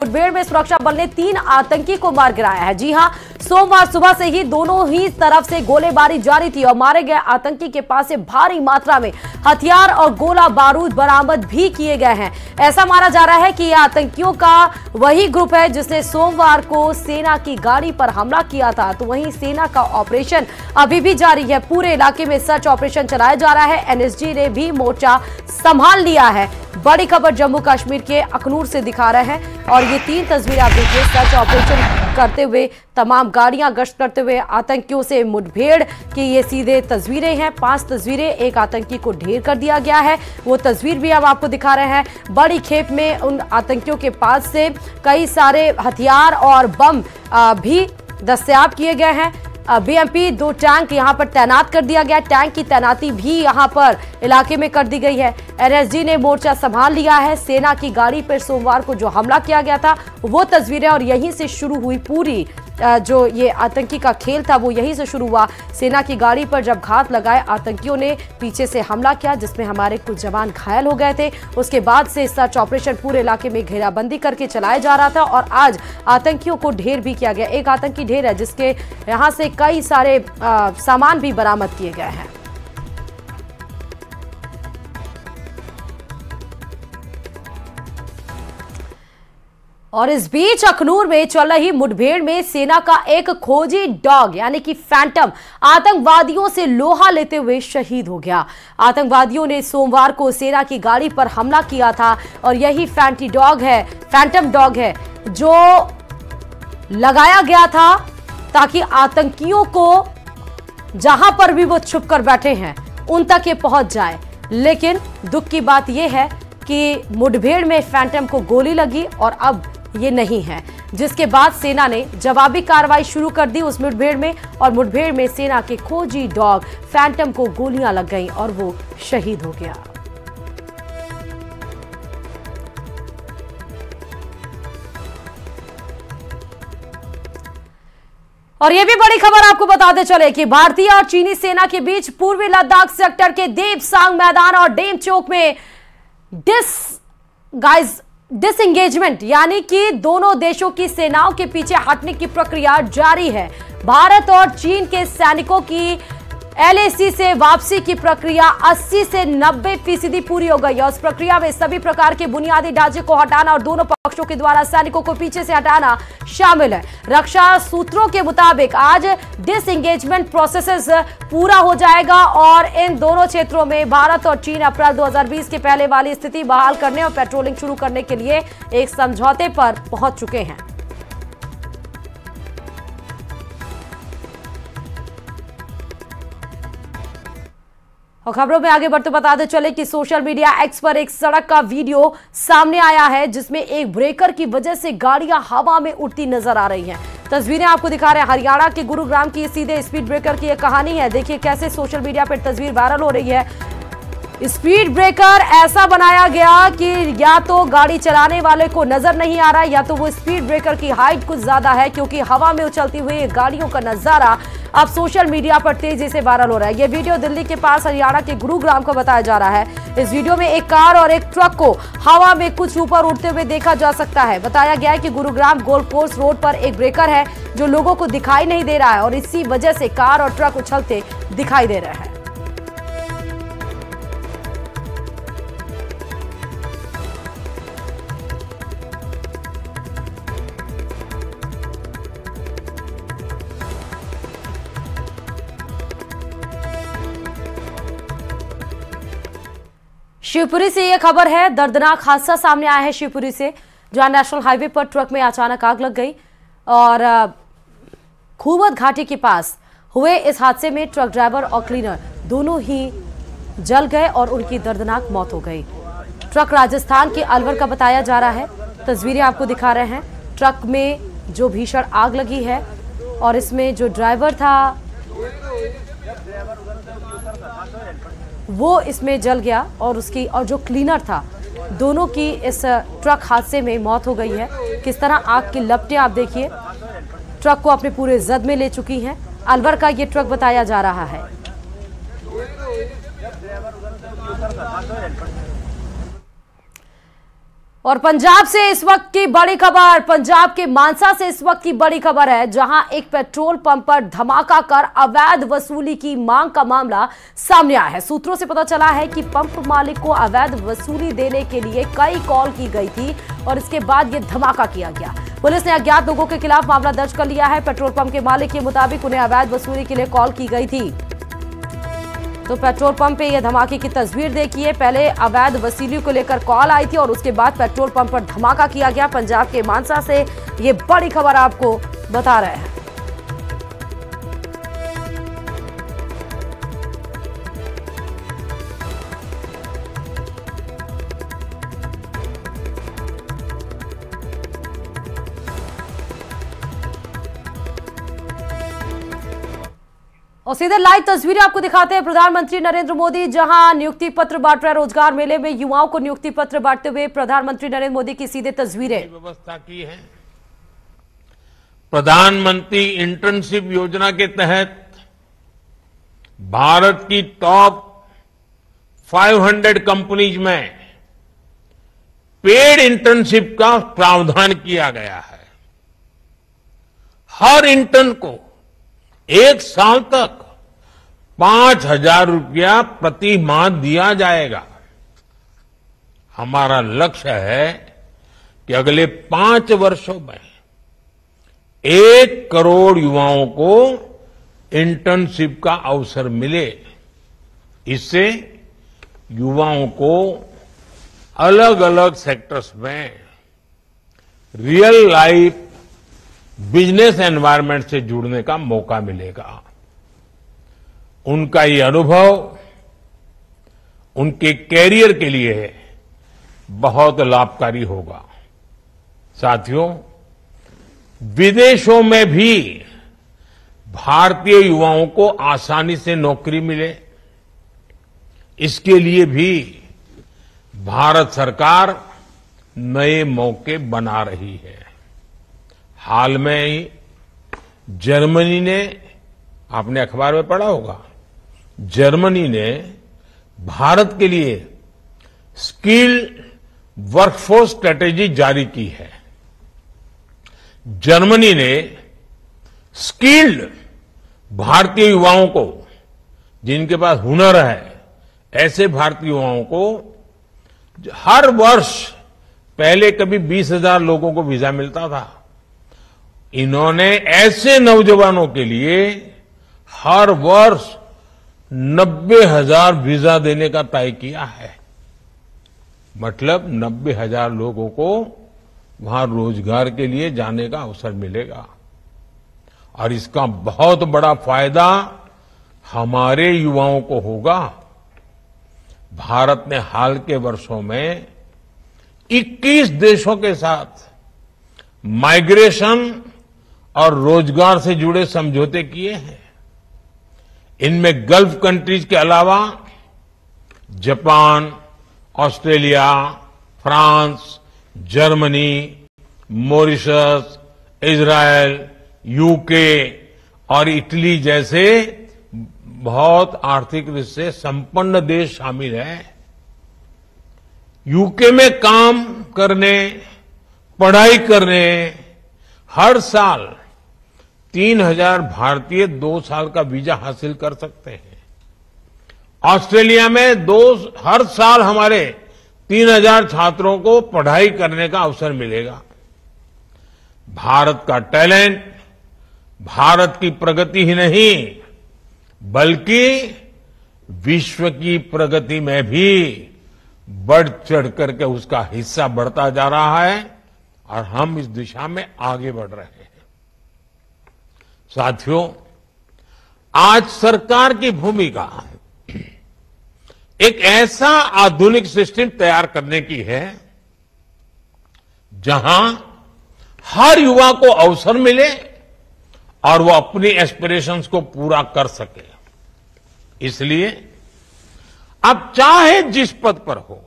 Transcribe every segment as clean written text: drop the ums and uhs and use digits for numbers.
मुठभेड़ में सुरक्षा बल ने 3 आतंकी को मार गिराया है। जी हां, सोमवार सुबह से ही दोनों ही तरफ से गोलीबारी जारी थी और मारे गए आतंकी के पास से भारी मात्रा में हथियार और गोला बारूद बरामद भी किए गए हैं। ऐसा माना जा रहा है कि यह आतंकियों का वही ग्रुप है जिसने सोमवार को सेना की गाड़ी पर हमला किया था। तो वहीं सेना का ऑपरेशन अभी भी जारी है। पूरे इलाके में सर्च ऑपरेशन चलाया जा रहा है। एनएसजी ने भी मोर्चा संभाल लिया है। बड़ी खबर जम्मू कश्मीर के अखनूर से दिखा रहे हैं और ये 3 तस्वीरें आप देखिए। सर्च ऑपरेशन करते हुए तमाम गाड़ियां गश्त करते हुए आतंकियों से मुठभेड़ की ये सीधे तस्वीरें हैं। 5 तस्वीरें, एक आतंकी को ढेर कर दिया गया है, वो तस्वीर भी हम आपको दिखा रहे हैं। बड़ी खेप में उन आतंकियों के पास से कई सारे हथियार और बम भी दस्तयाब किए गए हैं। बीएमपी 2 टैंक यहां पर तैनात कर दिया गया। टैंक की तैनाती भी यहां पर इलाके में कर दी गई है। एनएसजी ने मोर्चा संभाल लिया है। सेना की गाड़ी पर सोमवार को जो हमला किया गया था वो तस्वीरें और यहीं से शुरू हुई पूरी जो ये आतंकी का खेल था वो यहीं से शुरू हुआ। सेना की गाड़ी पर जब घात लगाए आतंकियों ने पीछे से हमला किया जिसमें हमारे कुछ जवान घायल हो गए थे। उसके बाद से सर्च ऑपरेशन पूरे इलाके में घेराबंदी करके चलाया जा रहा था और आज आतंकियों को ढेर भी किया गया। एक आतंकी ढेर है जिसके यहाँ से कई सारे सामान भी बरामद किए गए हैं। और इस बीच अखनूर में चल रही मुठभेड़ में सेना का एक खोजी डॉग यानी कि फैंटम आतंकवादियों से लोहा लेते हुए शहीद हो गया। आतंकवादियों ने सोमवार को सेना की गाड़ी पर हमला किया था और यही फैंटम डॉग है जो लगाया गया था ताकि आतंकियों को जहां पर भी वो छुप कर बैठे हैं उन तक ये पहुंच जाए। लेकिन दुख की बात यह है कि मुठभेड़ में फैंटम को गोली लगी और अब ये नहीं है, जिसके बाद सेना ने जवाबी कार्रवाई शुरू कर दी उस मुठभेड़ में और मुठभेड़ में सेना के खोजी डॉग फैंटम को गोलियां लग गईं और वो शहीद हो गया। और ये भी बड़ी खबर आपको बताते चले कि भारतीय और चीनी सेना के बीच पूर्वी लद्दाख सेक्टर के देपसांग मैदान और डेमचोक में डिसएंगेजमेंट यानी कि दोनों देशों की सेनाओं के पीछे हटने की प्रक्रिया जारी है। भारत और चीन के सैनिकों की एलएसी से वापसी की प्रक्रिया 80 से 90% पूरी हो गई है। उस प्रक्रिया में सभी प्रकार के बुनियादी ढांचे को हटाना और दोनों पक्षों के द्वारा सैनिकों को पीछे से हटाना शामिल है। रक्षा सूत्रों के मुताबिक आज डिसएंगेजमेंट प्रोसेस पूरा हो जाएगा और इन दोनों क्षेत्रों में भारत और चीन अप्रैल 2020 के पहले वाली स्थिति बहाल करने और पेट्रोलिंग शुरू करने के लिए एक समझौते पर पहुंच चुके हैं। और खबरों में आगे बढ़ते बताते चले कि सोशल मीडिया एक्स पर एक सड़क का वीडियो सामने आया है जिसमें एक ब्रेकर की वजह से गाड़ियां हवा में उड़ती नजर आ रही हैं। तस्वीरें आपको दिखा रहे हैं। हरियाणा के गुरुग्राम की सीधे स्पीड ब्रेकर की यह कहानी है। देखिए कैसे सोशल मीडिया पर तस्वीर वायरल हो रही है। स्पीड ब्रेकर ऐसा बनाया गया कि या तो गाड़ी चलाने वाले को नजर नहीं आ रहा है या तो वो स्पीड ब्रेकर की हाइट कुछ ज्यादा है, क्योंकि हवा में उछलती हुई गाड़ियों का नजारा अब सोशल मीडिया पर तेजी से वायरल हो रहा है। ये वीडियो दिल्ली के पास हरियाणा के गुरुग्राम का बताया जा रहा है। इस वीडियो में एक कार और एक ट्रक को हवा में कुछ ऊपर उड़ते हुए देखा जा सकता है। बताया गया है कि गुरुग्राम गोल्फ कोर्स रोड पर एक ब्रेकर है जो लोगों को दिखाई नहीं दे रहा है और इसी वजह से कार और ट्रक उछलते दिखाई दे रहे हैं। शिवपुरी से यह खबर है। दर्दनाक हादसा सामने आया है शिवपुरी से, जहां नेशनल हाईवे पर ट्रक में अचानक आग लग गई और खूबत घाटी के पास हुए इस हादसे में ट्रक ड्राइवर और क्लीनर दोनों ही जल गए और उनकी दर्दनाक मौत हो गई। ट्रक राजस्थान के अलवर का बताया जा रहा है। तस्वीरें आपको दिखा रहे हैं। ट्रक में जो भीषण आग लगी है और इसमें जो ड्राइवर था वो इसमें जल गया और जो क्लीनर था दोनों की इस ट्रक हादसे में मौत हो गई है। किस तरह आग की लपटें आप देखिए ट्रक को अपने पूरे जद में ले चुकी हैं। अलवर का ये ट्रक बताया जा रहा है। और पंजाब से इस वक्त की बड़ी खबर, पंजाब के मानसा से इस वक्त की बड़ी खबर है, जहां एक पेट्रोल पंप पर धमाका कर अवैध वसूली की मांग का मामला सामने आया है। सूत्रों से पता चला है कि पंप मालिक को अवैध वसूली देने के लिए कई कॉल की गई थी और इसके बाद यह धमाका किया गया। पुलिस ने अज्ञात लोगों के खिलाफ मामला दर्ज कर लिया है। पेट्रोल पंप के मालिक के मुताबिक उन्हें अवैध वसूली के लिए कॉल की गई थी। तो पेट्रोल पंप पे ये धमाके की तस्वीर देखिए। पहले अवैध वसूली को लेकर कॉल आई थी और उसके बाद पेट्रोल पंप पर धमाका किया गया। पंजाब के मानसा से ये बड़ी खबर आपको बता रहे हैं। और सीधे लाइव तस्वीरें आपको दिखाते हैं। प्रधानमंत्री नरेंद्र मोदी जहां नियुक्ति पत्र बांट रहे, रोजगार मेले में युवाओं को नियुक्ति पत्र बांटते हुए प्रधानमंत्री नरेंद्र मोदी की सीधे तस्वीरें। व्यवस्था की है। प्रधानमंत्री इंटर्नशिप योजना के तहत भारत की टॉप 500 कंपनीज में पेड इंटर्नशिप का प्रावधान किया गया है। हर इंटर्न को 1 साल तक 5,000 रुपया प्रति माह दिया जाएगा। हमारा लक्ष्य है कि अगले 5 वर्षों में 1 करोड़ युवाओं को इंटर्नशिप का अवसर मिले। इससे युवाओं को अलग अलग सेक्टर्स में रियल लाइफ बिजनेस एनवायरनमेंट से जुड़ने का मौका मिलेगा। उनका ये अनुभव उनके कैरियर के लिए बहुत लाभकारी होगा। साथियों, विदेशों में भी भारतीय युवाओं को आसानी से नौकरी मिले, इसके लिए भी भारत सरकार नए मौके बना रही है। हाल में ही जर्मनी ने, आपने अखबार में पढ़ा होगा, जर्मनी ने भारत के लिए स्किल वर्कफोर्स स्ट्रेटेजी जारी की है। जर्मनी ने स्किल्ड भारतीय युवाओं को, जिनके पास हुनर है, ऐसे भारतीय युवाओं को हर वर्ष, पहले कभी 20,000 लोगों को वीजा मिलता था, इन्होंने ऐसे नौजवानों के लिए हर वर्ष 90,000 वीजा देने का तय किया है। मतलब 90,000 लोगों को वहां रोजगार के लिए जाने का अवसर मिलेगा। और इसका बहुत बड़ा फायदा हमारे युवाओं को होगा। भारत ने हाल के वर्षों में 21 देशों के साथ माइग्रेशन और रोजगार से जुड़े समझौते किए हैं। इनमें गल्फ कंट्रीज के अलावा Japan, Australia, France, Germany, Mauritius, Israel, UK और इटली जैसे बहुत आर्थिक रूप से संपन्न देश शामिल हैं। यूके में काम करने, पढ़ाई करने हर साल 3,000 भारतीय 2 साल का वीजा हासिल कर सकते हैं। ऑस्ट्रेलिया में हर साल हमारे 3,000 छात्रों को पढ़ाई करने का अवसर मिलेगा। भारत का टैलेंट भारत की प्रगति ही नहीं, बल्कि विश्व की प्रगति में भी बढ़ चढ़ करके उसका हिस्सा बढ़ता जा रहा है और हम इस दिशा में आगे बढ़ रहे हैं। साथियों, आज सरकार की भूमिका एक ऐसा आधुनिक सिस्टम तैयार करने की है जहां हर युवा को अवसर मिले और वो अपनी एस्पिरेशंस को पूरा कर सके। इसलिए आप चाहे जिस पद पर हो,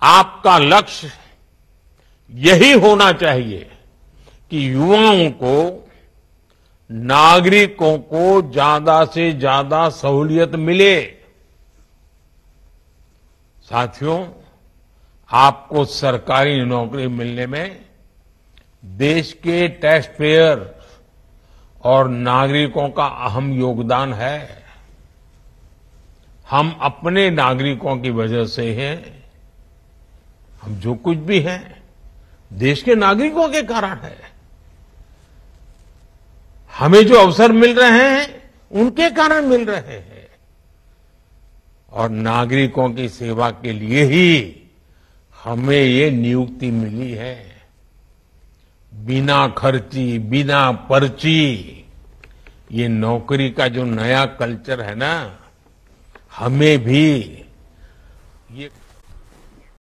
आपका लक्ष्य यही होना चाहिए कि युवाओं को, नागरिकों को ज्यादा से ज्यादा सहूलियत मिले। साथियों, आपको सरकारी नौकरी मिलने में देश के टैक्स पेयर और नागरिकों का अहम योगदान है। हम अपने नागरिकों की वजह से हैं, हम जो कुछ भी हैं देश के नागरिकों के कारण है। हमें जो अवसर मिल रहे हैं उनके कारण मिल रहे हैं और नागरिकों की सेवा के लिए ही हमें ये नियुक्ति मिली है। बिना खर्ची, बिना पर्ची, ये नौकरी का जो नया कल्चर है ना, हमें भी ये